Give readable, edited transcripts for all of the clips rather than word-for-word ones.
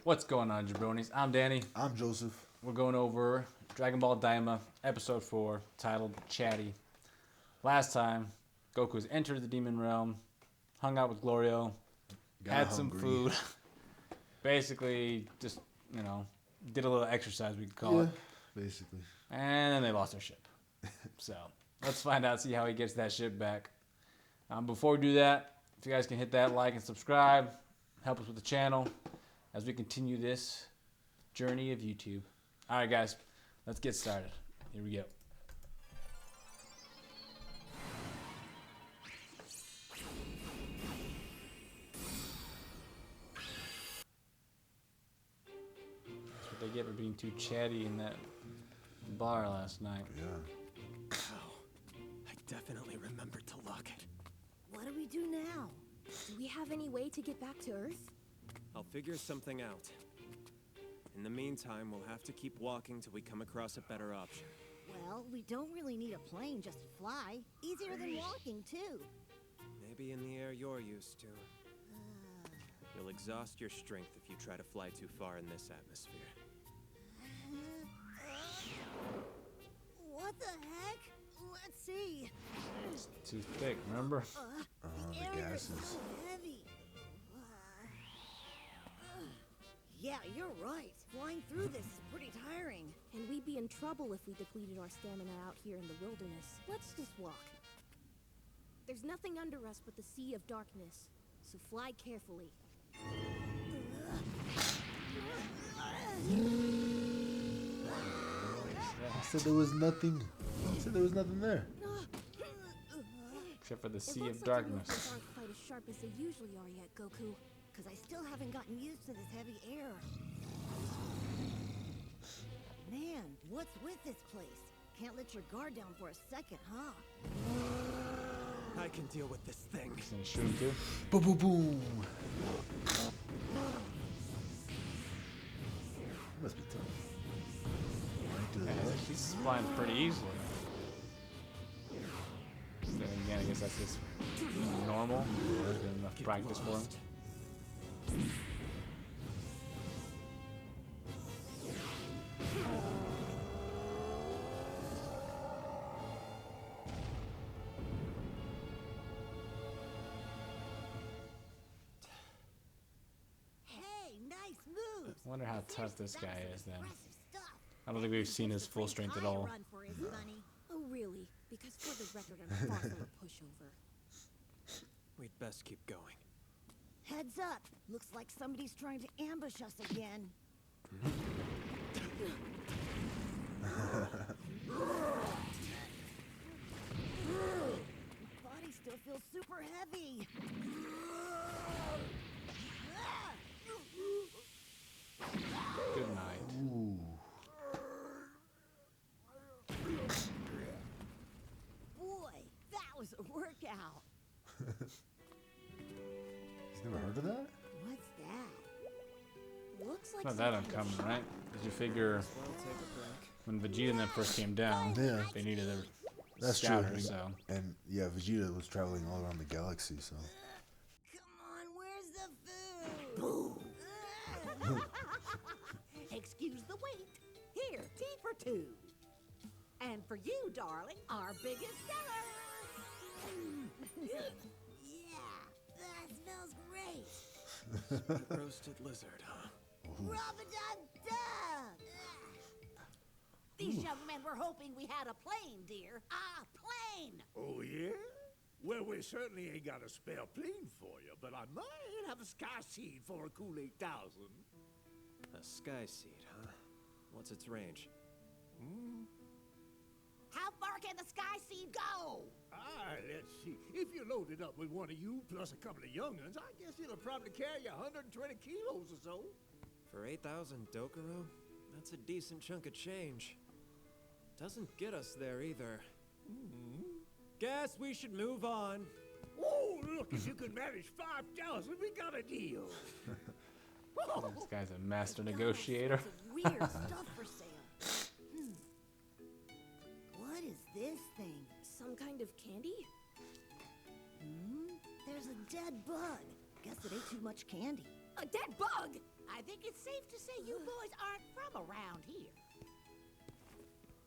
What's going on, jabronis? I'm Danny. I'm Joseph. We're going over Dragon Ball Daima, Episode 4, titled Chatty. Last time, Goku's entered the Demon Realm, hung out with Glorio, had some food, basically just, did a little exercise, we could call it. Basically. And then they lost their ship. So, let's find out, see how he gets that ship back. Before we do that, if you guys can hit that like and subscribe, help us with the channel as we continue this journey of YouTube. All right, guys, let's get started. Here we go. That's what they get for being too chatty in that bar last night. Yeah. Oh, I definitely remembered to lock it. What do we do now? Do we have any way to get back to Earth? I'll figure something out. In the meantime, we'll have to keep walking till we come across a better option. Well, we don't really need a plane just to fly. Easier than walking, too. Maybe in the air you're used to. You'll exhaust your strength if you try to fly too far in this atmosphere. What the heck? Let's see. It's too thick, remember? The air is gases. so heavy. Yeah, you're right. Flying through this is pretty tiring. And we'd be in trouble if we depleted our stamina out here in the wilderness. Let's just walk. There's nothing under us but the sea of darkness, so fly carefully. I said there was nothing. I said there was nothing there. Except for the It sea looks of like your darkness. muscles aren't quite as sharp as they usually are yet, Goku. Because I still haven't gotten used to this heavy air. Man, what's with this place? Can't let your guard down for a second, huh? I can deal with this thing. He's gonna shoot him too. Boom, boom, boom. Must be tough. Right to the Yeah, left. he's flying pretty easily. Then again, I guess that's just normal. There's been enough practice for him. Hey, nice moves. I wonder how tough this Seriously, guy that was is then. impressive stuff. I don't think we've seen his full strength at all. Run for his money. Oh, really? Because for the record, I'm far from a pushover. We'd best keep going. Heads up. Looks like somebody's trying to ambush us again. Body still feels super heavy. Good night. Ooh. Boy, that was a workout. He's never heard of that? What's that? Looks like It's not that some kind of uncommon, ship. right? Did you figure Well, take a break. when Vegeta and them first came down, Yeah. they needed a That's scouter, true. so And yeah, Vegeta was traveling all around the galaxy, so. Come on, where's the food? Excuse the wait. Here, tea for two. And for you, darling, our biggest seller. Yeah, that smells great. Roasted lizard, huh? Rub-a-dub-dub. These young men were hoping we had a plane, dear. A plane! Oh, yeah? Well, we certainly ain't got a spare plane for you, but I might have a sky seed for a cool 8,000. A sky seed, huh? What's its range? How far can the sky seed go? Let's see. If you load it up with one of you plus a couple of young'uns, I guess it'll probably carry 120 kilos or so. For 8,000 Dokuro? That's a decent chunk of change. Doesn't get us there either. Guess we should move on. Oh, look, if you can manage 5,000, we got a deal. this guy's a master negotiator. Some weird stuff for sale. What is this thing? Some kind of candy? There's a dead bug. Guess it ate too much candy. A dead bug! I think it's safe to say you boys aren't from around here.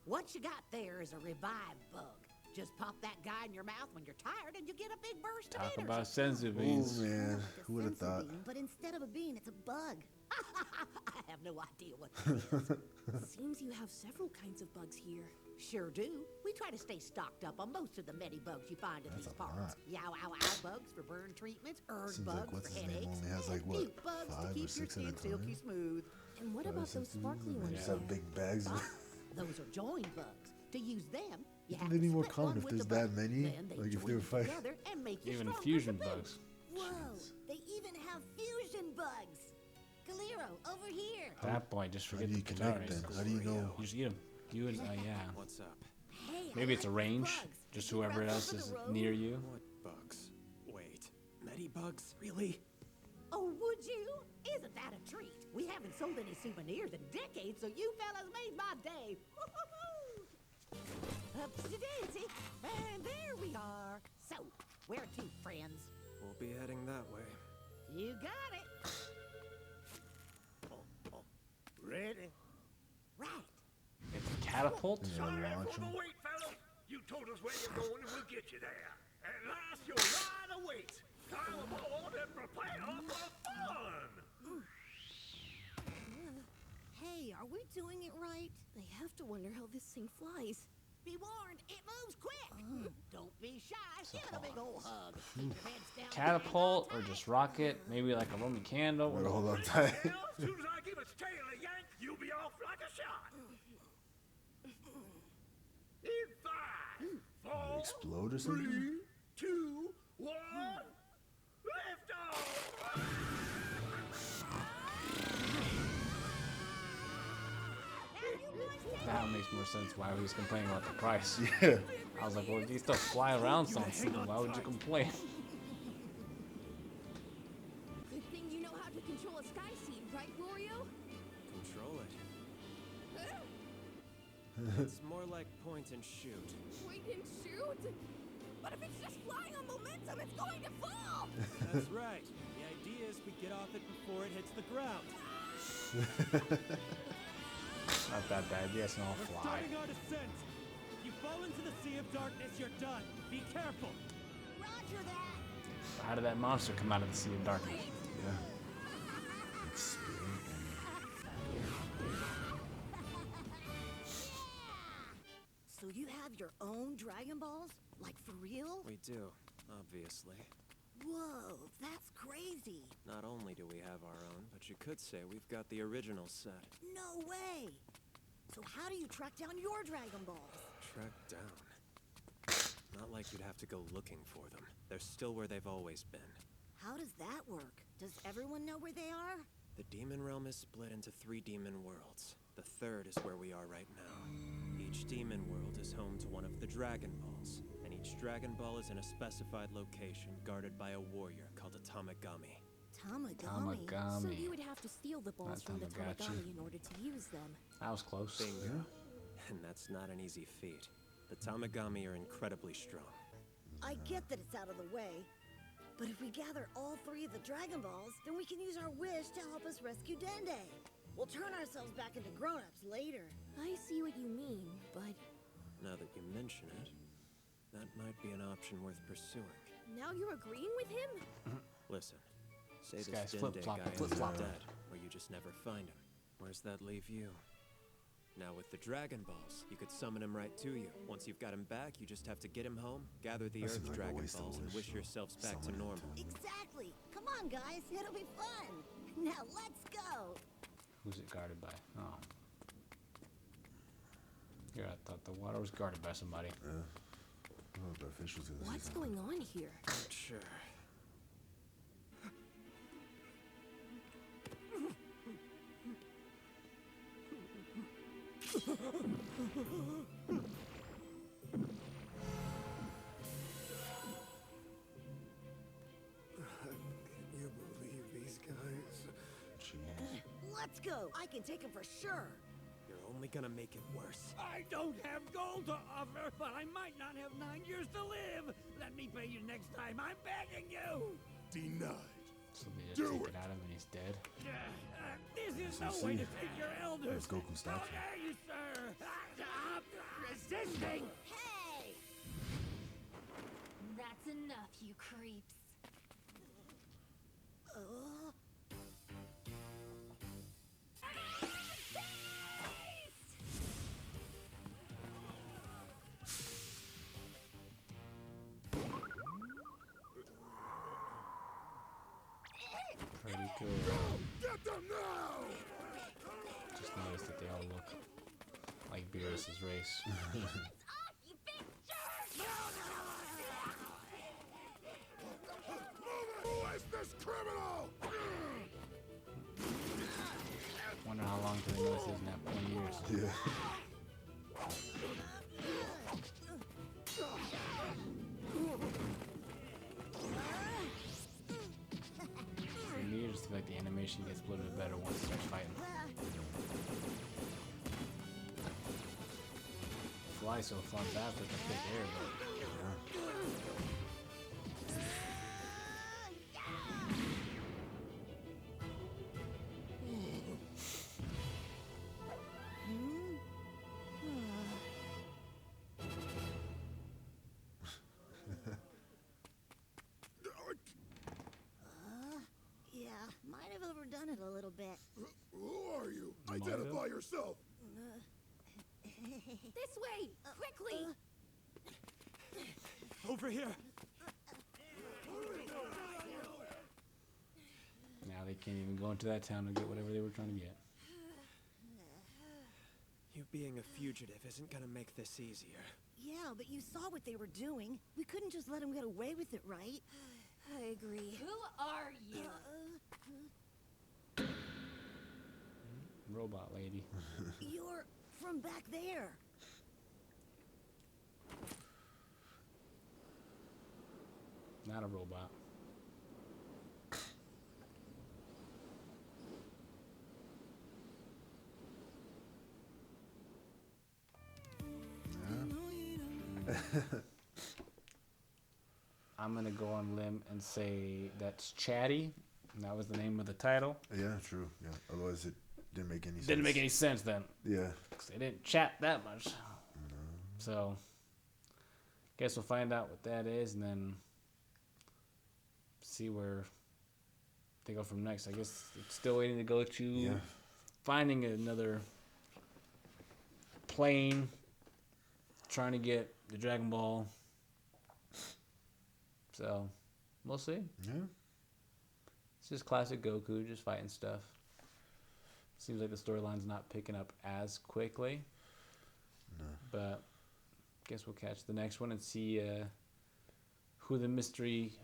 What you got there is a revived bug. Just pop that guy in your mouth when you're tired and you get a big burst of Talk energy. about senzu Oh beans. man, Like a who would have sensu thought? bean, but instead of a bean, it's a bug. I have no idea what that is. Seems you have several kinds of bugs here. Sure do. We try to stay stocked up on most of the many bugs you find in That's these a lot. parts. Yow ow ow bugs for burn treatments, herb Seems like bugs what's for his name headaches, only has, like, and what, cute bugs 5 to or keep your 6 at a skin time? silky smooth. And what about those sparkly They ones just there? have big bags. Ah, those are joined bugs. To use them, you have They'd to be more split common one if with there's the that bug. many, Then they like, if they join were fighting. together and make you Even stronger fusion to boot. bugs. Whoa, they even have fusion bugs. Galero, over here. At that point, just How forget do you the connect Qatari. then? How do you know? You just eat them. You and yeah. What's up? Hey, Maybe I it's a like range. bugs. Just Can you whoever grab else over is the road? near you. What bugs? Wait, Medibugs? Really? Oh, would you? Isn't that a treat? We haven't sold any souvenirs in decades, so you fellas made my day. Upsy-daisy, and there we are. So, where to, friends? We'll be heading that way. You got it. Ready? Right. It's a catapult. Yeah, Sorry launch for the 'em. wait, fellas. You told us where you're going and we'll get you there. At last, your ride awaits. Climb aboard and prepare for fun. Hey, are we doing it right? I have to wonder how this thing flies. Be warned, it moves quick. Don't be shy. Give it a big old hug. Keep your heads down. Catapult or just rocket? Maybe like a Roman candle. Better hold on tight. As soon as I give its tail a yank, you'll be off like a shot. In 5, 4, Explode or something? 3, 2, 1, lift off! That makes more sense why he was complaining about the price. Yeah. I was like, well, these stuff fly around something. Why would you complain? Good thing you know how to control a sky seed, right, Wario? Control it. It's more like point and shoot. Point and shoot? But if it's just flying on momentum, it's going to fall! That's right. The idea is we get off it before it hits the ground. Not that bad. Yes, and I'll We're fly. starting our descent. You fall into the sea of darkness, you're done. Be careful. Roger that. How did that monster come out of the sea of darkness? Yeah. It's spinning. So you have your own Dragon Balls? Like for real? We do, obviously. Whoa, that's crazy. Not only do we have our own, but you could say we've got the original set. No way. So how do you track down your Dragon Balls? Tracked down. Not like you'd have to go looking for them. They're still where they've always been. How does that work? Does everyone know where they are? The demon realm is split into 3 demon worlds. The third is where we are right now. Each demon world is home to one of the Dragon Balls, and each Dragon Ball is in a specified location guarded by a warrior called a Tamagami. Tamagami. So Tamagami. you would have to steal the balls Not from the Tamagotchi. Tamagami in order to use them. That was close. Bingo. And that's not an easy feat. The Tamagami are incredibly strong. I get that it's out of the way. But if we gather all 3 of the Dragon Balls, then we can use our wish to help us rescue Dende. We'll turn ourselves back into grown-ups later. I see what you mean, but Now that you mention it, that might be an option worth pursuing. now you're agreeing with him? Listen, say This this guy's Dende flip-flopping, guy is flip-flopping. dead, or you just never find him. Where's that leave you? Now with the Dragon Balls, you could summon him right to you. Once you've got him back, you just have to get him home, gather the That seems Earth like a Dragon waste of Balls, and wish. wish yourselves back to Summon him. normal. Exactly. Come on, guys. It'll be fun. Now let's go. Who's it guarded by? Oh. Yeah, I thought the water was guarded by somebody. Oh, the official's gonna say What's something. going on here? Sure. Can you believe these guys? Jeez. Let's go. I can take him for sure. You're only gonna make it worse. I don't have gold to offer, but I might not have 9 years to live. Let me pay you next time. I'm begging you. Denied. So they just take it out of him and he's dead. This is So no see, way to take your elders. It's Goku How statue. dare you, sir? Stop resisting. Hey! That's enough, you creeps. Oh. Pretty cool. Get them now! Just noticed that they all look like Beerus's race. You big jerk! Who is this criminal? Wonder how long till they notice he's not 20 years. Yeah. For me, I just feel like the animation gets a little bit better once he starts fighting. Fly so far fast with the thick air, but Yeah, might have overdone it a little bit. Who are you? Might Identify yourself. This way! Quickly! Over here. now they can't even go into that town and get whatever they were trying to get. You being a fugitive isn't gonna make this easier. Yeah, but you saw what they were doing. We couldn't just let them get away with it, right? I agree. Who are you? Robot lady. You're from back there. Not a robot. I'm gonna go on limb and say that's Chatty. And that was the name of the title. Yeah, true. Yeah. Otherwise, it didn't make any sense. Didn't make any sense then, Yeah. 'cause they didn't chat that much. So, guess we'll find out what that is, and then see where they go from next. I guess it's still waiting to go to Yeah. finding another plane, trying to get the Dragon Ball. So, we'll see. Yeah. It's just classic Goku, just fighting stuff. Seems like the storyline's not picking up as quickly. No. But guess we'll catch the next one and see who the mystery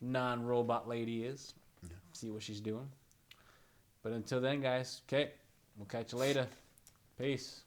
non-robot lady is. Yeah. See what she's doing. But until then, guys, okay, we'll catch you later. Peace.